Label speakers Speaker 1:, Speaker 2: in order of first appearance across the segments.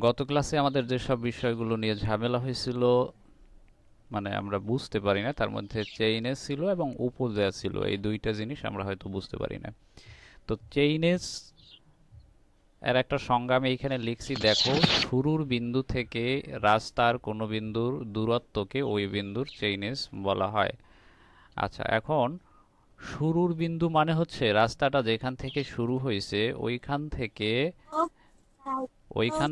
Speaker 1: গত ক্লাসে আমাদের যেসব বিষয়গুলো নিয়ে ঝামেলা হয়েছিল, মানে আমরা বুঝতে পারি না, তার মধ্যে চেইনেস ছিল এবং উপজা ছিল, এই দুইটা জিনিস আমরা হয়তো বুঝতে পারি না। তো চেইনেস এর একটা সংজ্ঞা আমি এইখানে লিখছি, দেখো, শুরুর বিন্দু থেকে রাস্তার কোনো বিন্দুর দূরত্বকে ওই বিন্দুর চেইনেস বলা হয়। আচ্ছা, এখন শুরুর বিন্দু মানে হচ্ছে রাস্তাটা যেখান থেকে শুরু হয়েছে ওইখান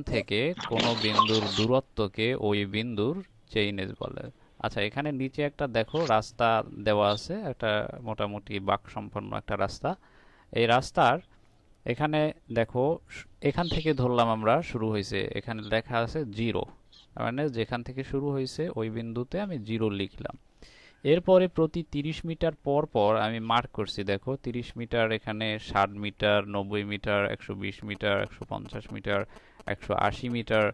Speaker 1: থেকে কোনো বিন্দুর দূরত্বকে ওই বিন্দুর চেইনেজ বলে। আচ্ছা, এখানে নিচে একটা দেখো রাস্তা দেওয়া আছে, একটা মোটামুটি বাঁক সম্পন্ন একটা রাস্তা। এই রাস্তার এখানে দেখো, এখান থেকে ধরলাম আমরা শুরু হয়েছে, এখানে লেখা আছে জিরো, মানে যেখান থেকে শুরু হয়েছে ওই বিন্দুতে আমি জিরো লিখলাম। এরপরে প্রতি 30 মিটার পর পর আমি মার্ক করছি, দেখো 30 মিটার, এখানে 60 metre, 90 metre, 120 metre, 150 metre, 180 metre,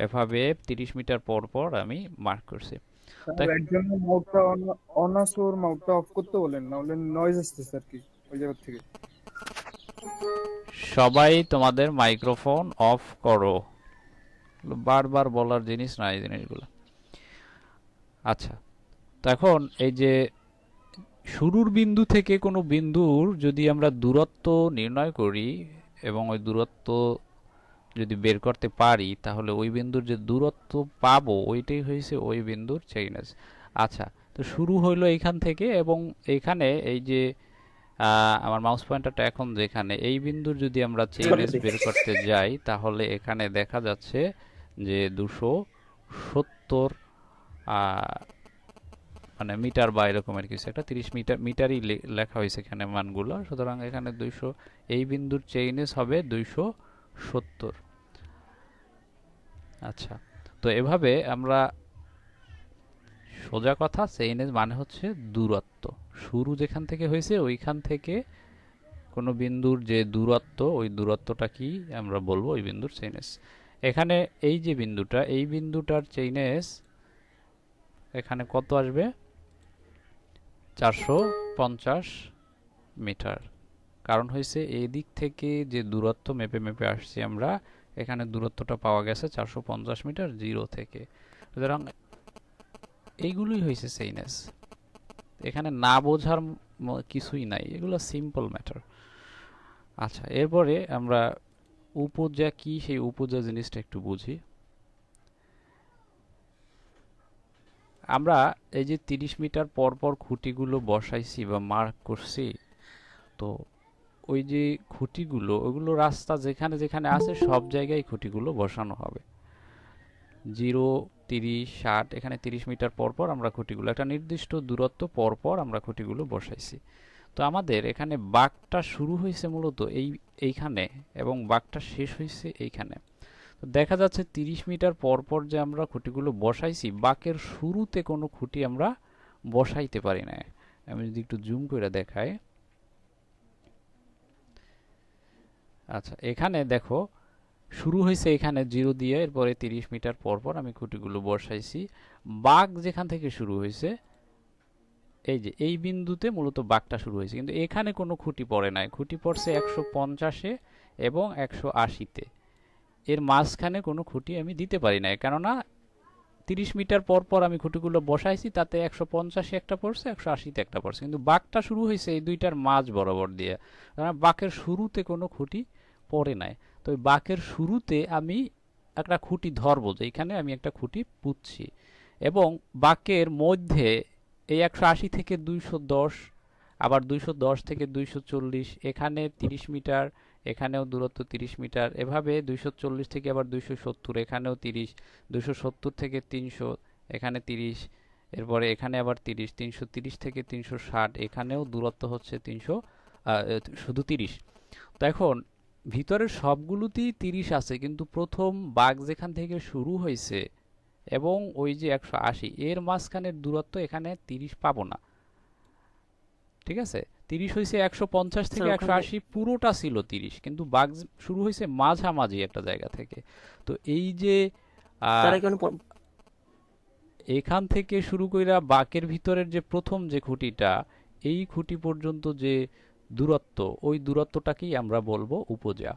Speaker 1: এভাবে 30 মিটার পর পর আমি মার্ক করছি।
Speaker 2: স্যার
Speaker 1: দেখ,
Speaker 2: এর জন্য মাউথটা অনাসোর মাউথটা অফ করতে বলেন, না হলে নয়েজ আসতেছে আর কি ওই জায়গা থেকে।
Speaker 1: সবাই তোমাদের মাইক্রোফোন অফ করো, বারবার বলার জিনিস না এই জিনিসগুলো। আচ্ছা, তো এখন এই যে শুরুর বিন্দু থেকে কোনো বিন্দুর যদি আমরা দূরত্ব নির্ণয় করি এবং ওই দূরত্ব যদি বের করতে পারি, তাহলে ওই বিন্দুর যে দূরত্ব পাবো ওইটাই হয়েছে ওই বিন্দুর চেইনেস। আচ্ছা, তো শুরু হইলো এইখান থেকে এবং এইখানে এই যে আমার মাউস পয়েন্টারটা এখন যেখানে, এই বিন্দুর যদি আমরা চেইনেস বের করতে যাই, তাহলে এখানে দেখা যাচ্ছে যে 270 মানে মিটার বা এরকমের কিছু একটা, 30 মিটার, মিটারই লেখা হয়েছে এখানে মানগুলো, সুতরাং এখানে 200, এই বিন্দুর চেইনেস হবে 270। আচ্ছা, তো এভাবে আমরা, সোজা কথা, চেইনেজ মানে হচ্ছে দূরত্ব, শুরু যেখান থেকে হয়েছে ওইখান থেকে কোনো বিন্দুর যে দূরত্ব, ওই দূরত্বটা কি আমরা বলবো ওই বিন্দুর চেইনেজ। এখানে এই যে বিন্দুটা, এই বিন্দুটার চেইনেজ এখানে কত আসবে? 450 মিটার। কারণ হয়েছে এই দিক থেকে যে দূরত্ব মেপে মেপে আসছি আমরা, এখানে দূরত্বটা পাওয়া গেছে 450 মিটার জিরো থেকে। সুতরাং এইগুলোই হয়েছে সেইনেস, এখানে না বোঝার কিছুই নাই, এগুলো সিম্পল ম্যাটার। আচ্ছা, এরপরে আমরা উপজা কি, সেই উপজা জিনিসটা একটু বুঝি। আমরা এই যে 30 মিটার পর পর খুঁটিগুলো বসাইছি বা মার্ক করছি, তো ওই যে খুঁটিগুলো, ওগুলো রাস্তা যেখানে যেখানে আছে সব জায়গায় খুঁটিগুলো বসানো হবে। 0, 30, 60, এখানে 30 মিটার পর পর আমরা খুঁটিগুলো একটা নির্দিষ্ট দূরত্ব পর পর আমরা খুঁটিগুলো বসাইছি। তো আমাদের এখানে বাঁকটা শুরু হয়েছে মূলত এইখানে এবং বাঁকটা শেষ হয়েছে এইখানে। তো দেখা যাচ্ছে 30 মিটার পর পর যে আমরা খুঁটিগুলো বসাইছি, বাঁকের শুরুতে কোনো খুঁটি আমরা বসাইতে পারি না। আমি যদি একটু জুম করে দেখাই, আচ্ছা, এখানে দেখো শুরু হয়েছে এখানে জিরো দিয়ে, এরপরে 30 মিটার পর পর আমি খুঁটিগুলো বসাইছি। বাঁক যেখান থেকে শুরু হয়েছে, এই যে এই বিন্দুতে মূলত বাঁকটা শুরু হয়েছে, কিন্তু এখানে কোনো খুঁটি পড়ে নাই, খুঁটি পড়ছে 150-এ এবং 180-তে। এর মাঝখানে কোনো খুঁটি আমি দিতে পারি না, কেননা 30 মিটার পর পর আমি খুঁটিগুলো বসাইছি, তাতে 150-এ একটা পড়ছে, 180-তে একটা পড়ছে, কিন্তু বাঁকটা শুরু হয়েছে এই দুইটার মাঝ বরাবর দিয়ে, বাঁকের শুরুতে কোনো খুঁটি পড়ে নাই। তো ওই বাঁকের শুরুতে আমি একটা খুঁটি ধরবো, যে এখানে আমি একটা খুঁটি পুঁতছি, এবং বাঁকের মধ্যে এই 180 থেকে 210, আবার 210 থেকে 240, এখানে 30 মিটার, এখানেও দূরত্ব 30 মিটার, এভাবে 240 থেকে আবার 270, এখানেও 30, 270 থেকে 300, এখানে 30, এরপরে এখানে আবার 30, 330 থেকে 360, এখানেও দূরত্ব হচ্ছে 300, শুধু 30। তো এখন ভিতরের সবগুলোতেই 30 আছে, কিন্তু প্রথম বাঁক যেখান থেকে শুরু হয়েছে এবং ওই যে 180, এর মাঝখানের দূরত্ব এখানে 30 পাবো না। ঠিক আছে, 30 হয়েছে 150
Speaker 3: স্যার
Speaker 1: থেকে
Speaker 3: ওখানে
Speaker 1: 180, পুরোটা ছিল 30, কিন্তু বাঁক শুরু হয়েছে মাঝামাঝি একটা জায়গা থেকে। তো এই যে
Speaker 3: স্যার
Speaker 1: আহ,
Speaker 3: এখানে
Speaker 1: এখান থেকে শুরু কইরা বাঁকের ভিতরের যে প্রথম যে খুঁটিটা, এই খুঁটি পর্যন্ত যে দূরত্ব, ওই দূরত্বটাকেই আমরা বলবো উপজা।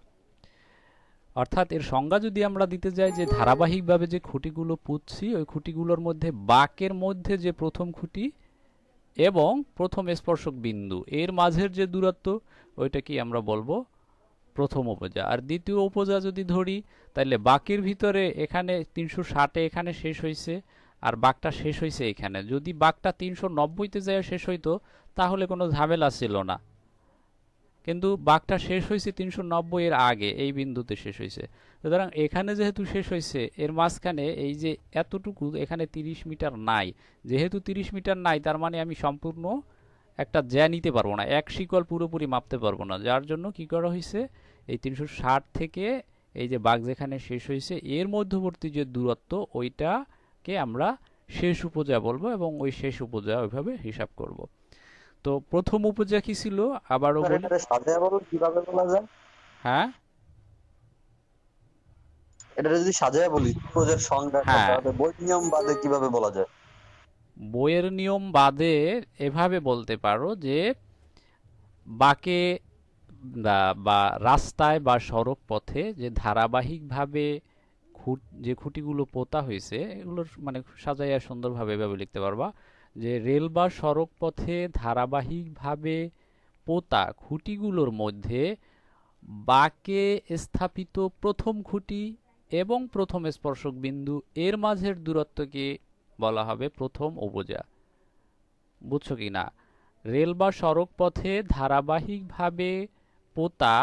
Speaker 1: অর্থাৎ এর সংজ্ঞা যদি আমরা দিতে যাই যে ধারাবাহিকভাবে যে খুঁটিগুলো পুঁতছি ওই খুঁটিগুলোর মধ্যে বাঁকের মধ্যে যে প্রথম খুঁটি এবং প্রথম স্পর্শক বিন্দু এর মাঝের যে দূরত্ব ওইটা কি আমরা বলবো প্রথম উপজা। আর দ্বিতীয় উপজা যদি ধরি তাহলে বাঁকের ভিতরে এখানে 360-এ এখানে শেষ হয়েছে আর বাঁকটা শেষ হয়েছে এখানে। যদি বাঁকটা 390-তে যায় শেষ হইতো তাহলে কোনো ঝামেলা ছিল না, কিন্তু বাঁকটা শেষ হয়েছে 390 এর আগে এই বিন্দুতে শেষ হয়েছে। সুতরাং এখানে যেহেতু শেষ হয়েছে এর মাঝখানে এই যে এতটুকু এখানে 30 মিটার নাই, যেহেতু 30 মিটার নাই তার মানে আমি সম্পূর্ণ একটা জ্যা নিতে পারবো না, এক শিকল পুরোপুরি মাপতে পারবো না, যার জন্য কি করা হয়েছে এই 360 থেকে এই যে বাঁক যেখানে শেষ হয়েছে এর মধ্যবর্তী যে দূরত্ব ওইটাকে আমরা শেষ উপজা বলবো এবং ওই শেষ উপজা ওইভাবে হিসাব করব। তো প্রথম উপজা কি ছিল আবারও
Speaker 3: স্যার
Speaker 1: বলি।
Speaker 3: এটারে সাজায়া বলো কিভাবে বলা যায়?
Speaker 1: হ্যাঁ
Speaker 3: এটারে যদি সাজায়া বলি প্রজের সংজ্ঞাটা
Speaker 1: হ্যাঁ,
Speaker 3: তাহলে বই নিয়ম বাদে কিভাবে বলা যায়?
Speaker 1: বইয়ের নিয়ম বাদে এভাবে বলতে পারো যে বাঁকে বা রাস্তায় বা সড়ক পথে যে ধারাবাহিকভাবে যে খুঁটিগুলো পোতা হয়েছে এগুলোর মানে সাজাইয়া সুন্দরভাবে এভাবে লিখতে পারবা যে রেল বা সড়ক পথে ধারাবাহিকভাবে পোতা খুঁটিগুলোর মধ্যে বাঁকে স্থাপিত প্রথম খুঁটি এবং প্রথম স্পর্শক বিন্দু এর মাঝের দূরত্বকে বলা হবে প্রথম উপজা। বুঝছো কি না? রেল বা সড়ক পথে ধারাবাহিকভাবে পোতা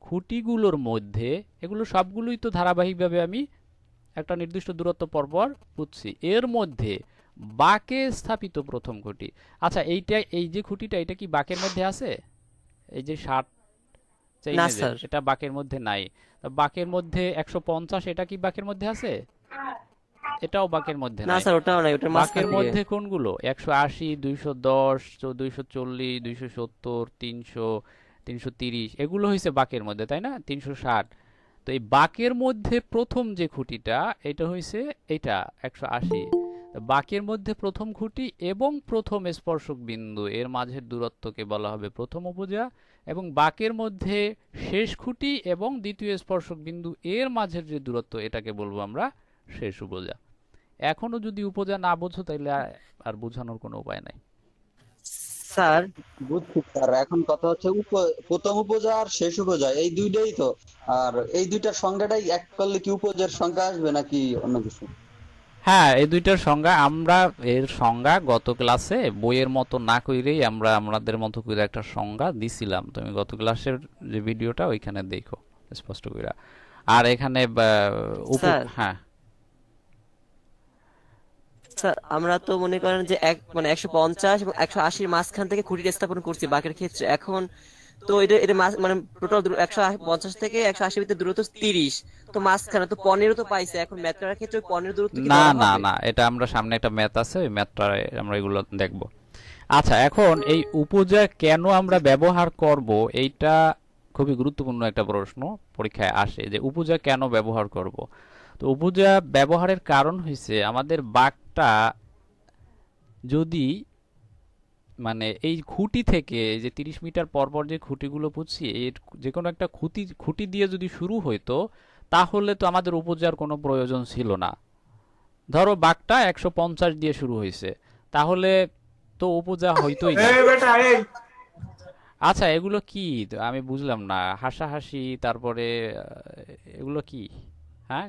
Speaker 1: খুঁটিগুলোর মধ্যে, এগুলো সবগুলোই তো ধারাবাহিকভাবে আমি একটা নির্দিষ্ট দূরত্ব পরপর পুঁতছি, এর মধ্যে বাঁকে স্থাপিত প্রথম খুঁটি। আচ্ছা এইটা, এই যে খুঁটিটা এটা কি বাঁকের মধ্যে আছে? এই যে 60
Speaker 4: না
Speaker 1: চাইনে যে
Speaker 4: স্যার,
Speaker 1: এটা বাঁকের মধ্যে নাই। তা বাঁকের মধ্যে 150 এটা কি বাঁকের মধ্যে আছে? এটাও বাঁকের মধ্যে
Speaker 4: না
Speaker 1: নাই।
Speaker 4: স্যার ওটাও নাই, ওটার মাঝখান
Speaker 1: বাঁকের
Speaker 4: দিয়ে।
Speaker 1: মধ্যে কোনগুলো? 180, 210, 240, 270, 300, 330 এগুলো হয়েছে বাঁকের মধ্যে, তাই না? 360। তো এই বাঁকের মধ্যে প্রথম যে খুঁটিটা এটা হয়েছে এটা 180। বাঁকের মধ্যে প্রথম খুঁটি এবং প্রথম স্পর্শক বিন্দু এর মাঝের দূরত্বকে বলা হবে প্রথম উপজা, এবং বাঁকের মধ্যে শেষ খুঁটি এবং দ্বিতীয় স্পর্শক বিন্দু এর মাঝের যে দূরত্ব এটাকে বলবো আমরা শেষ উপজা। এখনো যদি উপজা না বোঝো তাহলে আর বোঝানোর কোনো উপায় নাই।
Speaker 4: স্যার
Speaker 3: বুঝছি স্যার, এখন কথা হচ্ছে প্রথম উপজা আর শেষ উপজা এই দুইটাই তো। আর এই দুইটার সংজ্ঞাটাই এক করলে কি উপজার সংজ্ঞা আসবে নাকি অন্য কিছু?
Speaker 1: হ্যাঁ, এই দুইটার সংজ্ঞা আমরা, এর সংজ্ঞা গত ক্লাসে বইয়ের মতো না কইরেই আমরা আমাদের মতো করে একটা সংজ্ঞা দিছিলাম, তুমি গত ক্লাসের যে ভিডিওটা ওইখানে দেখো স্পষ্ট করে। আর এখানে
Speaker 4: স্যার
Speaker 1: হ্যাঁ
Speaker 4: স্যার আমরা তো মনে করেন যে এক মানে 150 এবং 180-র মাঝখান থেকে খুঁটি স্থাপন করছি বাঁকের ক্ষেত্রে। এখন তো এটা এটা মানে টোটাল 150 থেকে 180 ভিতরে দূরত্ব 30, তো মাঝখানে তো 15 তো পাইছে। এখন ম্যাথ করার ক্ষেত্রে 15 দূরত্ব কি
Speaker 1: না
Speaker 4: ধরা
Speaker 1: না
Speaker 4: হবে?
Speaker 1: না, এটা আমরা সামনে একটা ম্যাথ আছে, ওই ম্যাথটা আমরা এগুলো দেখব। আচ্ছা, এখন এই উপজা কেন আমরা ব্যবহার করব এইটা খুবই গুরুত্বপূর্ণ একটা প্রশ্ন পরীক্ষায় আসে, যে উপজা কেন ব্যবহার করব। তো উপজা ব্যবহারের কারণ হয়েছে আমাদের বাঁকটা যদি মানে এই খুঁটি থেকে এই যে 30 মিটার পর পর যে খুঁটিগুলো পুঁতছি এর যে কোনো একটা খুঁটি দিয়ে যদি শুরু হইতো তাহলে তো আমাদের উপজার কোনো প্রয়োজন ছিল না। ধরো বাঁকটা 150 দিয়ে শুরু হয়েছে, তাহলে তো উপজা হইতোই না। আচ্ছা, এগুলো কি? আমি বুঝলাম না, হাসাহাসি তারপরে এগুলো কি? হ্যাঁ,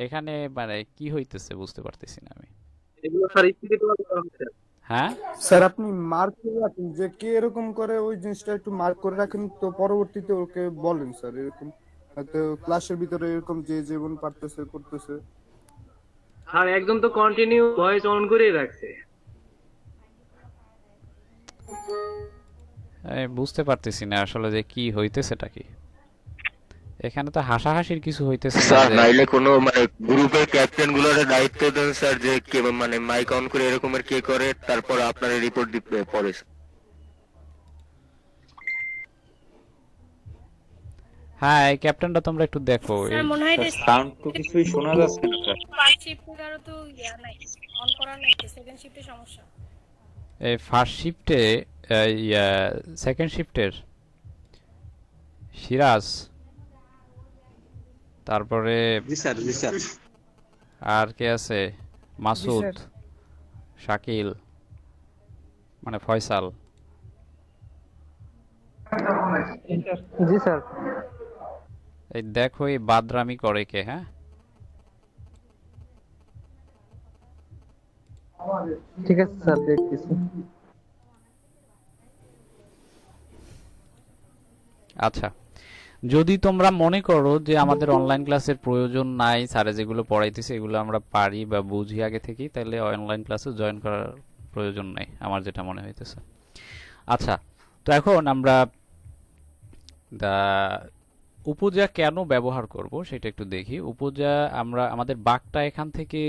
Speaker 1: এখানে মানে কি হইতেছে বুঝতে পারতেছি না আমি।
Speaker 5: এগুলো স্যার স্পিডে করা হচ্ছে।
Speaker 1: হ্যাঁ
Speaker 2: স্যার আপনি মার্ক করে রাখেন যে কে এরকম করে, ওই জিনিসটা একটু মার্ক করে রাখেন, তো পরবর্তীতে ওকে বলেন স্যার এরকম হয়তো ক্লাসের ভিতরে এরকম যে যেমন পারতেছে করতেছে।
Speaker 5: আর একজন তো কন্টিনিউ ভয়েস অন করেই রাখছে।
Speaker 1: আমি বুঝতে পারতেছি না আসলে যে কি হইতেছেটা কি। এখানে তো হাসাহাসির কিছু হইতেছে না
Speaker 6: স্যার
Speaker 1: যে।
Speaker 6: নাইলে কোনো মানে গ্রুপের ক্যাপ্টেন গুলোর দায়িত্ব দেন স্যার, যে কে মানে মাইক অন করে এরকমের কে করে, তারপর আপনার রিপোর্ট দিতে পরে।
Speaker 1: হ্যাঁ, এই ক্যাপ্টেনটা তোমরা একটু দেখো।
Speaker 7: স্যার মনে হয় এটা
Speaker 8: সাউন্ড তো কিছুই শোনা যাচ্ছে না স্যার।
Speaker 7: ফার্স্ট শিফটে আরো তো নাই, অন করা নাই, সেকেন্ড শিফটে সমস্যা।
Speaker 1: এই ফার্স্ট শিফটে সেকেন্ড শিফটের সিরাজ, তারপরে
Speaker 8: জি স্যার, জি স্যার।
Speaker 1: আর কে আছে?
Speaker 7: জি
Speaker 1: মাসুদ,
Speaker 7: স্যার।
Speaker 1: শাকিল, মানে ফয়সাল।
Speaker 5: জি স্যার।
Speaker 1: এই দেখো এই বাদরামি করে কে? হ্যাঁ,
Speaker 5: ঠিক আছে স্যার, দেখতেছি।
Speaker 1: আচ্ছা, যদি তোমরা মনে করো যে আমাদের অনলাইন ক্লাসের প্রয়োজন নাই, স্যারে যেগুলো পড়াইতেছে এগুলো আমরা পারি বা বুঝি আগে থেকেই, তাহলে অনলাইন ক্লাসে জয়েন করার প্রয়োজন নাই, আমার যেটা মনে হইতেছে। আচ্ছা, তো এখন আমরা উপজা কেন ব্যবহার করব সেটা একটু দেখি। উপজা আমরা আমাদের বাঁকটা এখান থেকে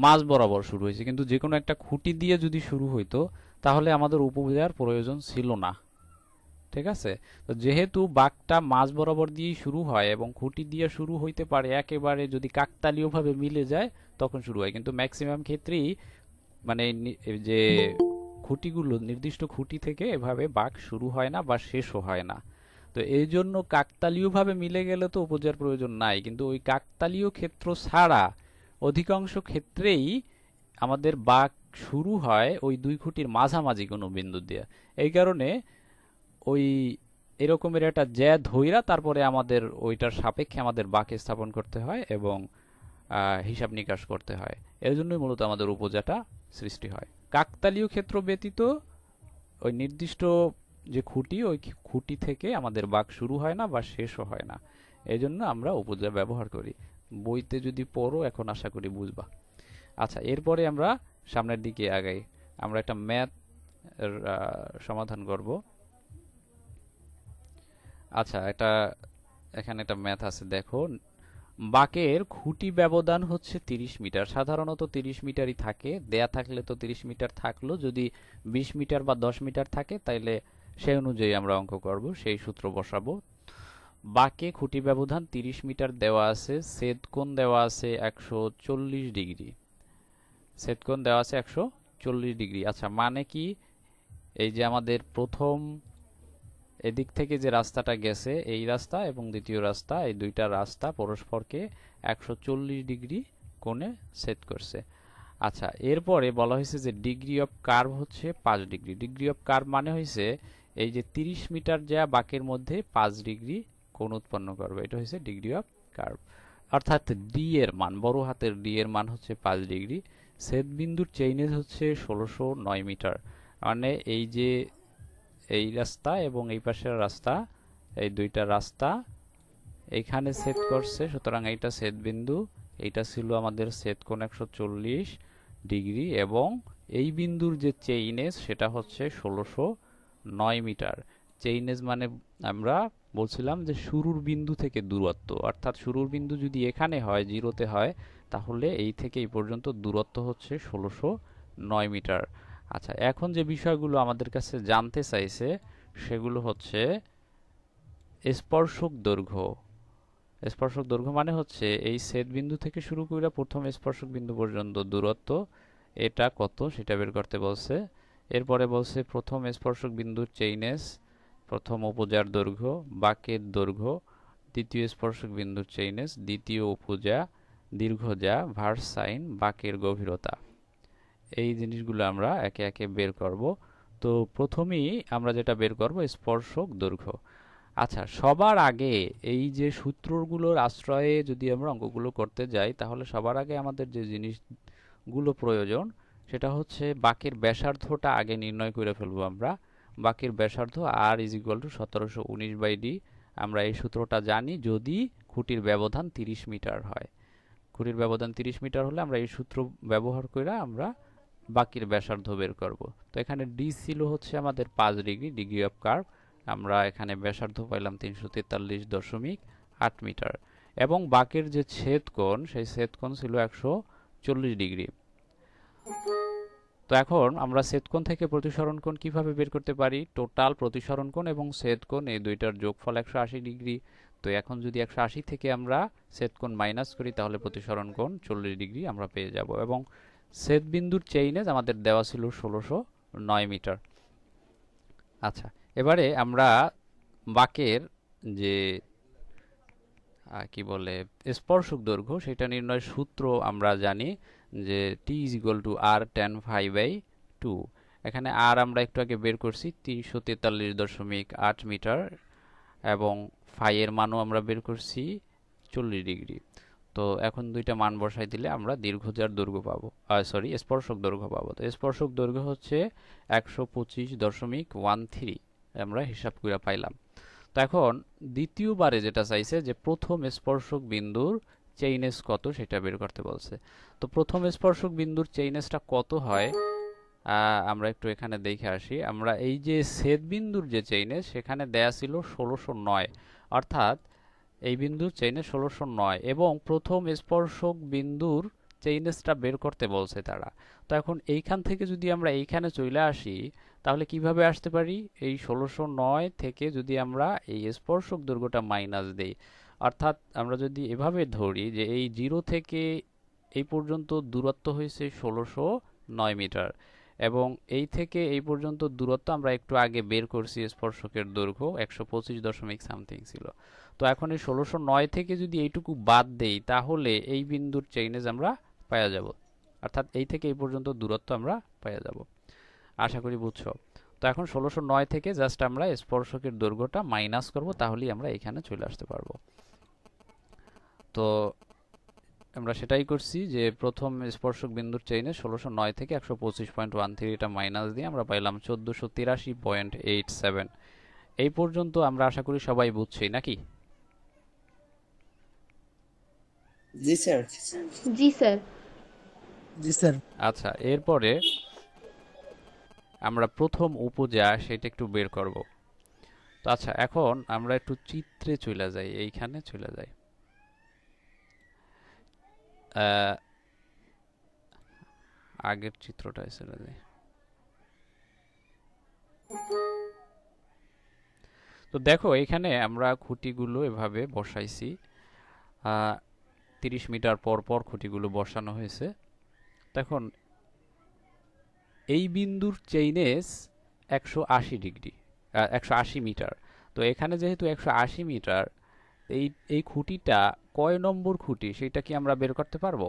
Speaker 1: মাঝ বরাবর শুরু হয়েছে, কিন্তু যে কোনো একটা খুঁটি দিয়ে যদি শুরু হইতো তাহলে আমাদের উপজার প্রয়োজন ছিল না। ঠিক আছে, তো যেহেতু বাঁকটা মাঝ বরাবর দিয়েই শুরু হয় এবং খুঁটি দিয়ে শুরু হইতে পারে, একেবারে যদি কাকতালীয়ভাবে মিলে যায় তখন শুরু হয়, কিন্তু ম্যাক্সিমাম ক্ষেত্রেই মানে এই যে খুঁটিগুলো নির্দিষ্ট খুঁটি থেকে এভাবে বাঁক শুরু হয় না বা শেষও হয় না। তো এই জন্য কাকতালীয়ভাবে মিলে গেলে তো উপজার প্রয়োজন নাই, কিন্তু ওই কাকতালীয় ক্ষেত্র ছাড়া অধিকাংশ ক্ষেত্রেই আমাদের বাঁক শুরু হয় ওই দুই খুঁটির মাঝামাঝি কোনো বিন্দু দিয়ে। এই কারণে ওই এরকমের একটা জ্যা ধইরা তারপরে আমাদের ওইটার সাপেক্ষে আমাদের বাঁক স্থাপন করতে হয় এবং হিসাব নিকাশ করতে হয়। এর জন্যই মূলত আমাদের উপজাটা সৃষ্টি হয়। কাকতালীয় ক্ষেত্র ব্যতীত ওই নির্দিষ্ট যে খুঁটি, ওই খুঁটি থেকে আমাদের বাঁক শুরু হয় না বা শেষও হয় না, এই জন্য আমরা উপজা ব্যবহার করি। বইতে যদি পড়ো এখন আশা করি বুঝবা। আচ্ছা, এরপরে আমরা সামনের দিকে আগাই। আমরা একটা ম্যাথ সমাধান করব। আচ্ছা, এখানে একটা ম্যাথ আছে, দেখো। বাঁকের খুঁটি ব্যবধান হচ্ছে 30 মিটার। সাধারণত 30 মিটারই থাকে, দেয়া থাকলে তো 30 মিটার থাকলো, যদি 20 মিটার বা 10 মিটার থাকে তাইলে সেই অনুযায়ী আমরা অঙ্ক করব, সেই সূত্র বসাবো। বাঁকে খুঁটি ব্যবধান 30 মিটার দেওয়া আছে, ছেদকোণ দেওয়া আছে 140 ডিগ্রি। ছেদকোণ দেওয়া আছে 140 ডিগ্রি। আচ্ছা, মানে কি? এই যে আমাদের প্রথম এদিক থেকে যে রাস্তাটা গেছে, এই রাস্তা এবং দ্বিতীয় রাস্তা, এই দুইটা রাস্তা পরস্পরকে 140 ডিগ্রি কোণে ছেদ করছে। আচ্ছা, এরপরে বলা হয়েছে যে ডিগ্রি অফ কার্ভ হচ্ছে 5 ডিগ্রি। ডিগ্রি অফ কার্ভ মানে হয়েছে এই যে 30 মিটার যা বাঁকের মধ্যে 5 ডিগ্রি কোণ উৎপন্ন করবে, এটা হচ্ছে ডিগ্রি অফ কার্ভ। অর্থাৎ ডি এর মান, বড় হাতের ডি এর মান হচ্ছে 5 ডিগ্রি। ছেদ বিন্দুর চেইনেজ হচ্ছে 1609 মিটার। মানে এই যে এই রাস্তা এবং এই পাশের রাস্তা, এই দুইটা রাস্তা এইখানে ছেদ করছে, সুতরাং এইটা ছেদ বিন্দু। এইটা ছিল আমাদের ছেদকোণ 140 ডিগ্রি এবং এই বিন্দুর যে চেইনেজ সেটা হচ্ছে 1609 মিটার। চেইনেজ মানে আমরা বলছিলাম যে শুরুর বিন্দু থেকে দূরত্ব, অর্থাৎ শুরুর বিন্দু যদি এখানে হয়, জিরোতে হয়, তাহলে এই থেকে এই পর্যন্ত দূরত্ব হচ্ছে 1609 মিটার। আচ্ছা, এখন যে বিষয়গুলো আমাদের কাছে জানতে চাইছে সেগুলো হচ্ছে স্পর্শক দৈর্ঘ্য। স্পর্শক দৈর্ঘ্য মানে হচ্ছে এই ছেদ বিন্দু থেকে শুরু করে প্রথম স্পর্শক বিন্দু পর্যন্ত দূরত্ব, এটা কত সেটা বের করতে বলছে। এরপরে বলছে প্রথম স্পর্শক বিন্দুর চেইনেজ, প্রথম উপজার দৈর্ঘ্য, বাঁকের দৈর্ঘ্য, দ্বিতীয় স্পর্শক বিন্দুর চেইনেজ, দ্বিতীয় উপজা, দীর্ঘ যা, ভার্স সাইন, বাঁকের গভীরতা। এই জিনিসগুলো আমরা একে একে বের করব। তো প্রথমেই আমরা যেটা বের করব স্পর্শক দৈর্ঘ্য। আচ্ছা, সবার আগে এই যে সূত্রগুলোর আশ্রয়ে যদি আমরা অঙ্কগুলো করতে যাই, তাহলে সবার আগে আমাদের যে জিনিসগুলো প্রয়োজন সেটা হচ্ছে বাঁকের ব্যাসার্ধটা আগে নির্ণয় করে ফেলবো আমরা। বাঁকের ব্যাসার্ধ আর ইজ ইকুয়াল টু 1719/d। আমরা এই সূত্রটা জানি যদি খুঁটির ব্যবধান 30 মিটার হয়। খুঁটির ব্যবধান 30 মিটার হলে আমরা এই সূত্র ব্যবহার করে আমরা বাঁকের ব্যাসার্ধ বের করব। তো এখানে ডি ছিল হচ্ছে আমাদের 5 ডিগ্রি, ডিগ্রি অফ কার্ভ। আমরা এখানে ব্যাসার্ধ পাইলাম 343.8 মিটার এবং বাঁকের যে ছেদকোণ, সেই ছেদকোণ ছিল 140 ডিগ্রি। তো এখন আমরা ছেদকোণ থেকে প্রতিসরণ কোণ কিভাবে বের করতে পারি? টোটাল প্রতিসরণ কোণ এবং ছেদকোণ এই দুইটার যোগফল 180 ডিগ্রি। তো এখন যদি 180 থেকে আমরা ছেদকোণ মাইনাস করি তাহলে প্রতিসরণ কোণ 40 ডিগ্রি আমরা পেয়ে যাব এবং ছেদ বিন্দুর চেইনেজ আমাদের দেওয়া ছিল 1609 মিটার। আচ্ছা, এবারে আমরা বাঁকের যে কি বলে স্পর্শক দৈর্ঘ্য সেটা নির্ণয়ের সূত্র আমরা জানি যে T is equal to R tan phi by two. এখানে আর আমরা একটু আগে বের করছি 343.8 মিটার এবং ফাই এর মানও আমরা বের করছি 40 ডিগ্রি। তো এখন দুইটা মান বসাই দিলে আমরা দীর্ঘজার দৈর্ঘ্য পাবো, সরি স্পর্শক দৈর্ঘ্য পাবো। তো স্পর্শক দৈর্ঘ্য হচ্ছে 125.13 আমরা হিসাব করে পাইলাম। তো এখন দ্বিতীয়বারে যেটা চাইছে যে প্রথম স্পর্শক বিন্দুর চেইনেস কত সেটা বের করতে বলছে। তো প্রথম স্পর্শক বিন্দুর চেইনেসটা কত হয় আমরা একটু এখানে দেখে আসি। আমরা এই যে ছেদ বিন্দুর যে চেইনেস সেখানে দেয়া ছিল 1609, অর্থাৎ এই বিন্দুর চেইনেস 1609 এবং প্রথম স্পর্শক বিন্দুর চেইনেসটা বের করতে বলছে তারা। তো এখন এইখান থেকে যদি আমরা এইখানে চলে আসি তাহলে কিভাবে আসতে পারি? এই 1609 থেকে যদি আমরা এই স্পর্শক দৈর্ঘ্যটা মাইনাস দেই, অর্থাৎ আমরা যদি এভাবে ধরি যে এই 0 থেকে এই পর্যন্ত দূরত্ব হয়েছে 1609 মিটার এবং এই থেকে এই পর্যন্ত দূরত্ব আমরা একটু আগে বের করছি স্পর্শকের দৈর্ঘ্য 125 সামথিং ছিল। তো এখন এই 1609 থেকে যদি এইটুকু বাদ দেই তাহলে এই বিন্দুর চেইনেজ আমরা পাওয়া যাব, অর্থাৎ এই থেকে এই পর্যন্ত দূরত্ব আমরা পাওয়া যাব। আশা করি বুঝছো। তো এখন 1609 থেকে জাস্ট আমরা স্পর্শকের দৈর্ঘ্যটা মাইনাস করব, তাহলেই আমরা এখানে চলে আসতে পারবো। তো আমরা সেটাই করছি যে প্রথম স্পর্শক বিন্দুর চেইনে 1609 থেকে 125.13 এটা মাইনাস দিয়ে আমরা পাইলাম 1483.87। এই পর্যন্ত আমরা আশা করি সবাই বুঝছি নাকি?
Speaker 9: জি স্যার।
Speaker 10: জি স্যার।
Speaker 9: জি স্যার।
Speaker 1: আচ্ছা, এরপরে আমরা প্রথম উপজা সেটা একটু বের করব। তো আচ্ছা, এখন আমরা একটু চিত্রে চলে যাই, এইখানে চলে যাই। আগের চিত্রটা চলে যাই। তো দেখো এখানে আমরা খুঁটিগুলো এভাবে বসাইছি, 30 মিটার পর পর খুঁটিগুলো বসানো হয়েছে। তখন এই বিন্দুর চেইনেস 180 ডিগ্রি 180 মিটার। তো এখানে যেহেতু 180 মিটার, এই খুঁটিটা কয় নম্বর খুঁটি সেটা কি আমরা বের করতে পারবো?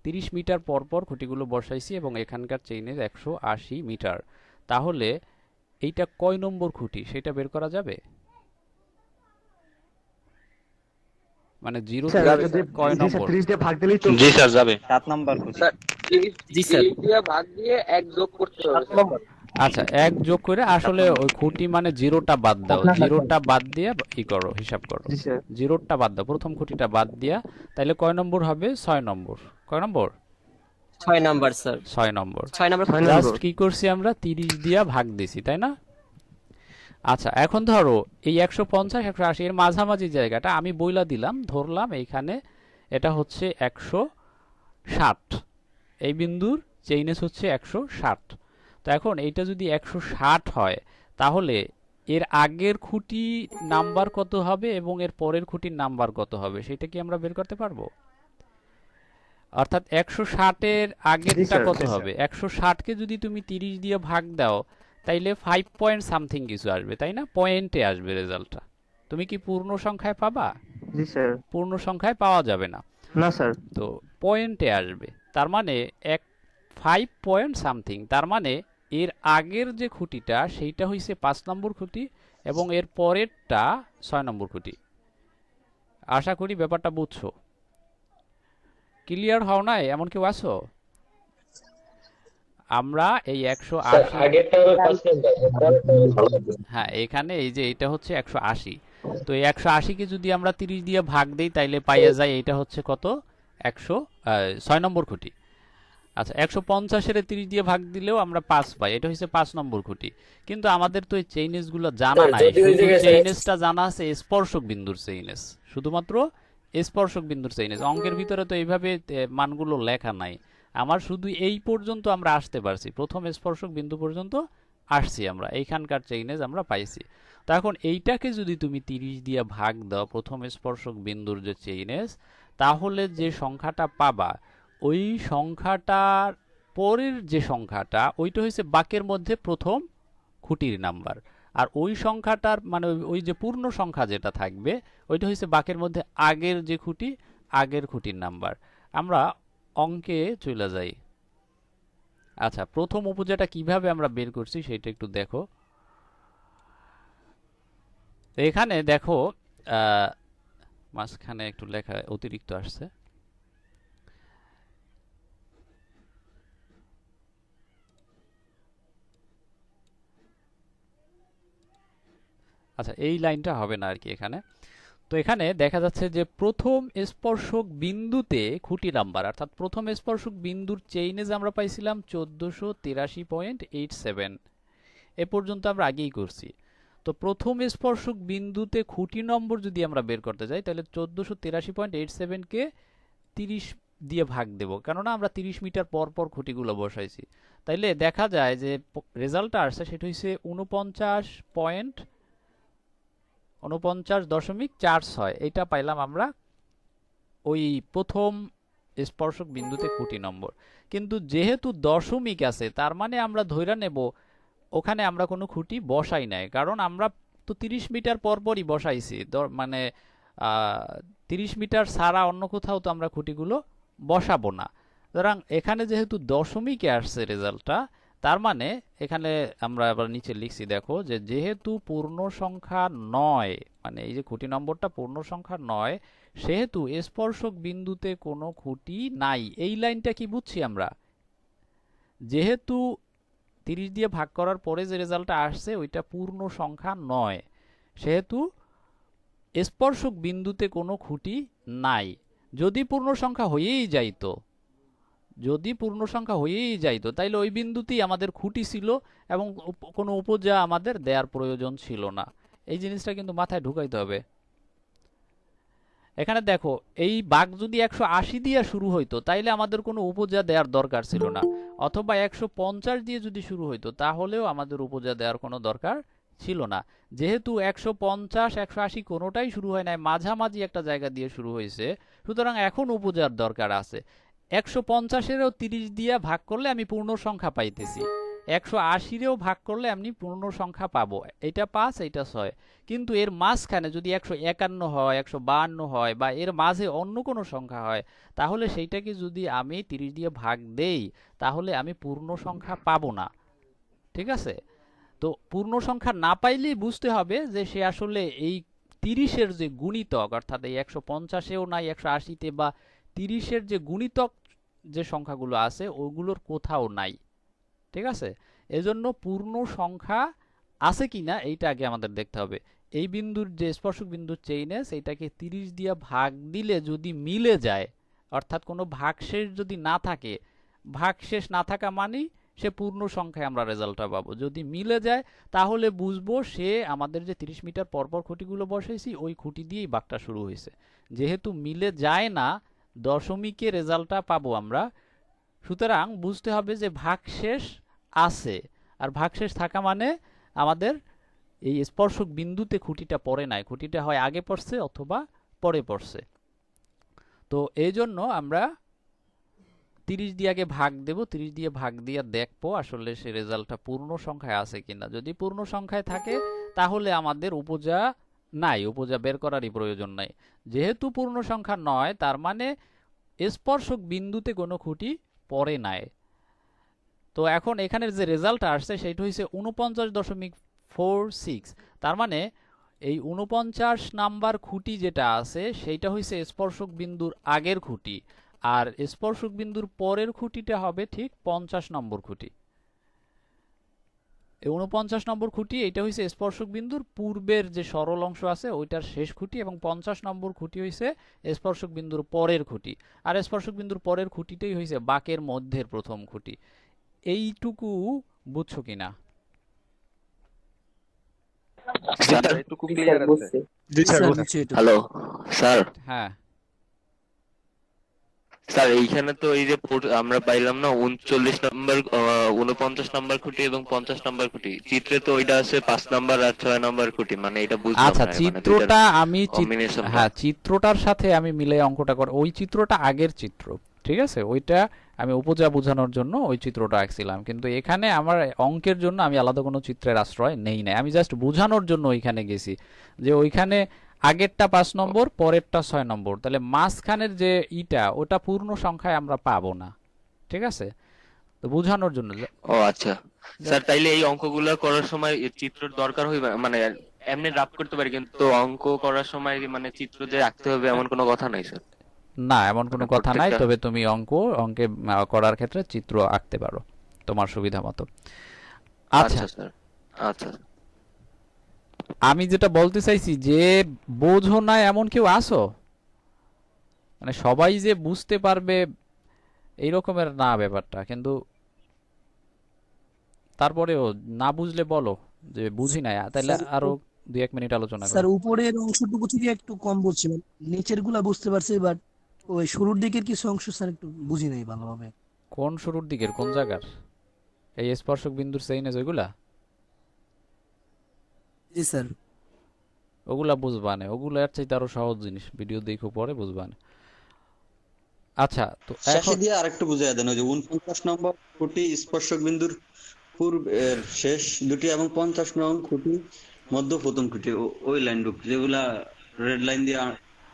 Speaker 1: 30 মিটার পর পর খুঁটিগুলো বসাইছি এবং এখানকার চেইনেস 180 মিটার, তাহলে এইটা কয় নম্বর খুঁটি সেটা বের করা যাবে? মানে 0 থেকে কয় নম্বর?
Speaker 8: 30 দিয়ে ভাগ দিলেই তো জি স্যার যাবে 7 নাম্বার
Speaker 5: স্যার
Speaker 4: জি স্যার।
Speaker 5: 30 দিয়ে ভাগ দিয়ে 1 যোগ করতে হবে।
Speaker 1: আচ্ছা, 1 যোগ করে আসলে ওই খুঁটি মানে 0টা বাদ দাও, 0টা বাদ দিয়ে ই করো, হিসাব করো। 0টা বাদ দাও, প্রথম খুঁটিটা বাদ দিয়া, তাহলে কয় নম্বর হবে? 6 নম্বর। কয় নম্বর?
Speaker 4: 6 নাম্বার স্যার।
Speaker 1: 6 নম্বর।
Speaker 4: 6 নাম্বার।
Speaker 1: জাস্ট কি করছি আমরা 30 দিয়া ভাগ দিছি, তাই না? আচ্ছা, এখন ধরো এই 150 180 এর মাঝামাঝি জায়গাটা আমি বইলা দিলাম, ধরলাম এইখানে এটা হচ্ছে 160, এই বিন্দুর চেইনেস হচ্ছে 160। তো এখন এইটা যদি 160 হয় তাহলে এর আগের খুঁটি নাম্বার কত হবে এবং এর পরের খুঁটির নাম্বার কত হবে সেটা কি আমরা বের করতে পারবো? অর্থাৎ 160 এর আগেরটা কত হবে? 160 কে যদি তুমি 30 দিয়ে ভাগ দাও তাইলে 5 পয়েন্ট সামথিং কিছু আসবে, তাই না? পয়েন্টে আসবে রেজাল্টটা। তুমি কি পূর্ণ সংখ্যায় পাবা?
Speaker 8: জি স্যার।
Speaker 1: পূর্ণ সংখ্যায় পাওয়া যাবে না।
Speaker 8: না স্যার।
Speaker 1: তো পয়েন্টে আসবে, তার মানে 5 পয়েন্ট সামথিং। তার মানে এর আগের যে খুঁটিটা সেইটা হইছে 5 নম্বর খুঁটি এবং এর পরেরটা 6 নম্বর খুঁটি। আশা করি ব্যাপারটা বুঝছো। ক্লিয়ার হও নাই এমন কেউ আছো? আমরা এই 180, হ্যাঁ এখানে এই যে এটা হচ্ছে 180। তো এই 180 কে যদি আমরা 30 দিয়ে ভাগ দেই তাইলে পাইয়া যায় এটা হচ্ছে কত? 6 নম্বর খুঁটি। আচ্ছা, 150 এর 30 দিয়ে ভাগ দিলেও আমরা 5 পাই, এটা হচ্ছে 5 নম্বর খুঁটি। কিন্তু আমাদের তো এই চেইনেস গুলো জানা নাই, শুধু চেইনেসটা জানা আছে স্পর্শক বিন্দুর চেইনেস, শুধুমাত্র স্পর্শক বিন্দুর চেইনেস। অঙ্কের ভিতরে তো এইভাবে মানগুলো লেখা নাই। আমার শুধু এই পর্যন্ত আমরা আসতে পারছি, প্রথম স্পর্শক বিন্দু পর্যন্ত আসছি আমরা, এইখানকার চেইনেস আমরা পাইছি। তো এখন এইটাকে যদি তুমি 30 দিয়ে ভাগ দাও প্রথম স্পর্শক বিন্দুর যে চেইনেস, তাহলে যে সংখ্যাটা পাবা ওই সংখ্যাটার পরের যে সংখ্যাটা ওইটা হচ্ছে বাকের মধ্যে প্রথম খুঁটির নাম্বার। আর ওই সংখ্যাটার মানে ওই যে পূর্ণ সংখ্যা যেটা থাকবে ওইটা হচ্ছে বাকের মধ্যে আগের যে খুঁটি, আগের খুঁটির নাম্বার। আমরা অঙ্কে চলে যাই। আচ্ছা, প্রথম উপজাটা কিভাবে আমরা বের করছি সেটা একটু দেখো। তো এখানে দেখো মাঝখানে একটু লেখা অতিরিক্ত আসছে। আচ্ছা, এই লাইনটা হবে না আর কি এখানে। তো এখানে দেখা যাচ্ছে যে প্রথম স্পর্শক বিন্দুতে খুঁটি নাম্বার, অর্থাৎ প্রথম স্পর্শক বিন্দুর চেইনে যে আমরা পাইছিলাম 1483.87, এ পর্যন্ত আমরা আগেই করছি। তো প্রথম স্পর্শক বিন্দুতে খুঁটি নম্বর যদি আমরা বের করতে যাই তাহলে 1483.87 কে 30 দিয়ে ভাগ দেব, কেননা আমরা 30 মিটার পর পর খুঁটিগুলো বসাইছি। তাইলে দেখা যায় যে রেজাল্টটা আসছে সেটা হচ্ছে 49.46, এটা পাইলাম আমরা ওই প্রথম স্পর্শক বিন্দুতে খুঁটি নম্বর। কিন্তু যেহেতু দশমিক আছে তার মানে আমরা ধইরা নেব ওখানে আমরা কোনো খুঁটি বসাই নাই, কারণ আমরা তো 30 মিটার পর পরই বসাইছি, মানে 30 মিটার ছাড়া অন্য কোথাও তো আমরা খুঁটিগুলো বসাবো না। সুতরাং এখানে যেহেতু দশমিকে আসছে রেজাল্টটা, তার মানে এখানে আমরা আবার নিচে লিখছি দেখো যে যেহেতু পূর্ণ সংখ্যা নয়, মানে এই যে খুঁটি নম্বরটা পূর্ণ সংখ্যা নয়, সেহেতু স্পর্শক বিন্দুতে কোনো খুঁটি নাই। এই লাইনটা কি বুঝছি আমরা? যেহেতু 30 দিয়ে ভাগ করার পরে যে রেজাল্টটা আসছে ওইটা পূর্ণ সংখ্যা নয়, সেহেতু স্পর্শক বিন্দুতে কোনো খুঁটি নাই। যদি পূর্ণ সংখ্যা হয়েই যাইতো, যদি পূর্ণ সংখ্যা হয়েই যাইতো তাইলে ওই বিন্দুতেই আমাদের খুঁটি ছিল এবং কোনো উপজা আমাদের দেওয়ার প্রয়োজন ছিল না। এই জিনিসটা কিন্তু মাথায় ঢুকাইতে হবে। এখানে দেখো এই বাঘ যদি 180 দিয়ে শুরু হইতো তাইলে আমাদের কোনো উপজা দেওয়ার দরকার ছিল না, অথবা 150 দিয়ে যদি শুরু হইতো তাহলেও আমাদের উপজা দেওয়ার কোনো দরকার ছিল না। যেহেতু 150 180 কোনোটাই শুরু হয় নাই, মাঝামাঝি একটা জায়গা দিয়ে শুরু হয়েছে, সুতরাং এখন উপজার দরকার আছে। 150-এরও 30 দিয়ে ভাগ করলে আমি পূর্ণ সংখ্যা পাইতেছি, 180-রেও ভাগ করলে আমি পূর্ণ সংখ্যা পাবো, এটা 5 এটা 6। কিন্তু এর মাঝখানে যদি 151 হয়, 152 হয় বা এর মাঝে অন্য কোনো সংখ্যা হয়, তাহলে সেইটাকে যদি আমি 30 দিয়ে ভাগ দেই তাহলে আমি পূর্ণ সংখ্যা পাবো না। ঠিক আছে? তো পূর্ণ সংখ্যা না পাইলেই বুঝতে হবে যে সে আসলে এই 30-এর যে গুণিতক, অর্থাৎ এই 150-এও নাই 180-তে, বা 30-এর যে গুণিতক যে সংখ্যাগুলো আছে ওগুলোর কোথাও নাই। ঠিক আছে? এজন্য পূর্ণ সংখ্যা আছে কিনা এইটা আগে আমাদের দেখতে হবে। এই বিন্দুর যে স্পর্শক বিন্দুর চেইনে সেইটাকে 30 দিয়ে ভাগ দিলে যদি মিলে যায়, অর্থাৎ কোনো ভাগশেষ যদি না থাকে, ভাগশেষ না থাকা মানেই সে পূর্ণ সংখ্যায় আমরা রেজাল্টটা পাবো। যদি মিলে যায় তাহলে বুঝবো সে আমাদের যে 30 মিটার পরপর খুঁটিগুলো বসাইছি ওই খুঁটি দিয়েই বাঘটা শুরু হয়েছে। যেহেতু মিলে যায় না, দশমিকে রেজাল্টটা পাবো আমরা, সুতরাং বুঝতে হবে যে ভাগশেষ আছে, আর ভাগশেষ থাকা মানে আমাদের এই স্পর্শক বিন্দুতে খুঁটিটা পড়ে নাই, খুঁটিটা হয় আগে পড়ছে অথবা পরে পড়ছে। তো এই জন্য আমরা 30 দিয়ে আগে ভাগ দেব, 30 দিয়ে ভাগ দিয়ে দেখবো আসলে সে রেজাল্টটা পূর্ণ সংখ্যায় আছে কিনা। যদি পূর্ণ সংখ্যায় থাকে তাহলে আমাদের উপজা নাই, উপজা বের করারই প্রয়োজন নাই। যেহেতু পূর্ণ সংখ্যা নয় তার মানে স্পর্শক বিন্দুতে কোনো খুঁটি পড়ে নাই। তো এখন এখানের যে রেজাল্ট আসছে সেটা হচ্ছে 49.46, তার মানে এই 49 নাম্বার খুঁটি যেটা আছে সেইটা হচ্ছে স্পর্শক বিন্দুর আগের খুঁটি, আর স্পর্শক বিন্দুর পরের খুঁটিটা হবে ঠিক 50 নম্বর খুঁটি। এই 49 নম্বর খুঁটি এটা হচ্ছে স্পর্শক বিন্দুর পূর্বের যে সরল অংশ আছে ওইটার শেষ খুঁটি, এবং 50 নম্বর খুঁটি হচ্ছে স্পর্শক বিন্দুর পরের খুঁটি, আর স্পর্শক বিন্দুর পরের খুঁটিটাই হচ্ছে বাঁকের মধ্যের প্রথম খুঁটি। এইটুকু বুঝছো কিনা?
Speaker 6: Hello sir.
Speaker 1: হ্যাঁ
Speaker 6: স্যার এইখানে তো এই যে আমরা পাইলাম না 39 নম্বর 49 নম্বর খুঁটি এবং 50 নম্বর খুঁটি, চিত্রে তো ওইটা আছে 5 নম্বর আর 6 নম্বর খুঁটি, মানে এটা বুঝলাম না।
Speaker 1: আচ্ছা, চিত্রটা আমি
Speaker 6: কম্বিনেশন।
Speaker 1: হ্যাঁ চিত্রটার সাথে আমি মিলে অঙ্কটা করে, ওই চিত্রটা আগের চিত্র, ঠিক আছে, ওইটা আমি উপজা বোঝানোর জন্য ওই চিত্রটা আঁকছিলাম, কিন্তু এখানে আমার অঙ্কের জন্য আমি আলাদা কোনো চিত্রের আশ্রয় নেই না, আমি জাস্ট বোঝানোর জন্য ওইখানে গেছি যে ওইখানে আগেরটা 5 নম্বর, পরেরটা 6 নম্বর, তাহলে মাঝখানের যে ইটা ওটা পূর্ণ সংখ্যায় আমরা পাবো না। ঠিক আছে, তো বোঝানোর জন্য
Speaker 6: ও আচ্ছা স্যার, তাইলে এই অঙ্কগুলো করার সময় এই চিত্রের দরকার হইবে, মানে এমনি ড্রাফট করতে পারি কিন্তু অঙ্ক করার সময় মানে চিত্র যে আঁকতে হবে এমন কোনো কথা নাই স্যার?
Speaker 1: না, এমন কোনো
Speaker 6: মানে
Speaker 1: কথা নাই,
Speaker 6: প্রত্যেকটা
Speaker 1: তবে তুমি অঙ্কে করার ক্ষেত্রে চিত্র আঁকতে পারো তোমার সুবিধা মতো। আচ্ছা,
Speaker 6: আচ্ছা স্যার, আচ্ছা
Speaker 1: আমি যেটা বলতে চাইছি যে বোঝো না এমন কেউ আসো, মানে সবাই যে বুঝতে পারবে এই রকমের না ব্যাপারটা, কিন্তু তারপরেও না বুঝলে বলো যে বুঝি না, তাহলে
Speaker 9: স্যার
Speaker 1: আরো 2-1 মিনিট আলোচনা
Speaker 9: স্যার
Speaker 1: করো।
Speaker 9: উপরের অংশটুকু থেকে একটু কম বুঝছি, নিচের গুলা বুঝতে পারছি, বাট ওই শুরুর দিকের কিছু অংশ স্যার একটু বুঝি নাই ভালোভাবে।
Speaker 1: কোন শুরুর দিকের কোন জায়গার? এই স্পর্শক বিন্দুর সেইনেজ ওইগুলা?
Speaker 9: জি স্যার।
Speaker 1: ওগুলা বুঝবা না, ওগুলা এর চাইতে আরো সহজ জিনিস, ভিডিও দেখো পরে বুঝবা না। আচ্ছা, তো
Speaker 3: শেষে
Speaker 1: এখন
Speaker 3: দিয়ে আরেকটু বুঝিয়ে দেন, ওই যে 49 নম্বর খুঁটি স্পর্শক বিন্দুর পূর্বের শেষ দুটি এবং 50 নং খুঁটি মধ্য প্রথম খুঁটি, ওই লাইনটুকু যেগুলা রেড লাইন দিয়ে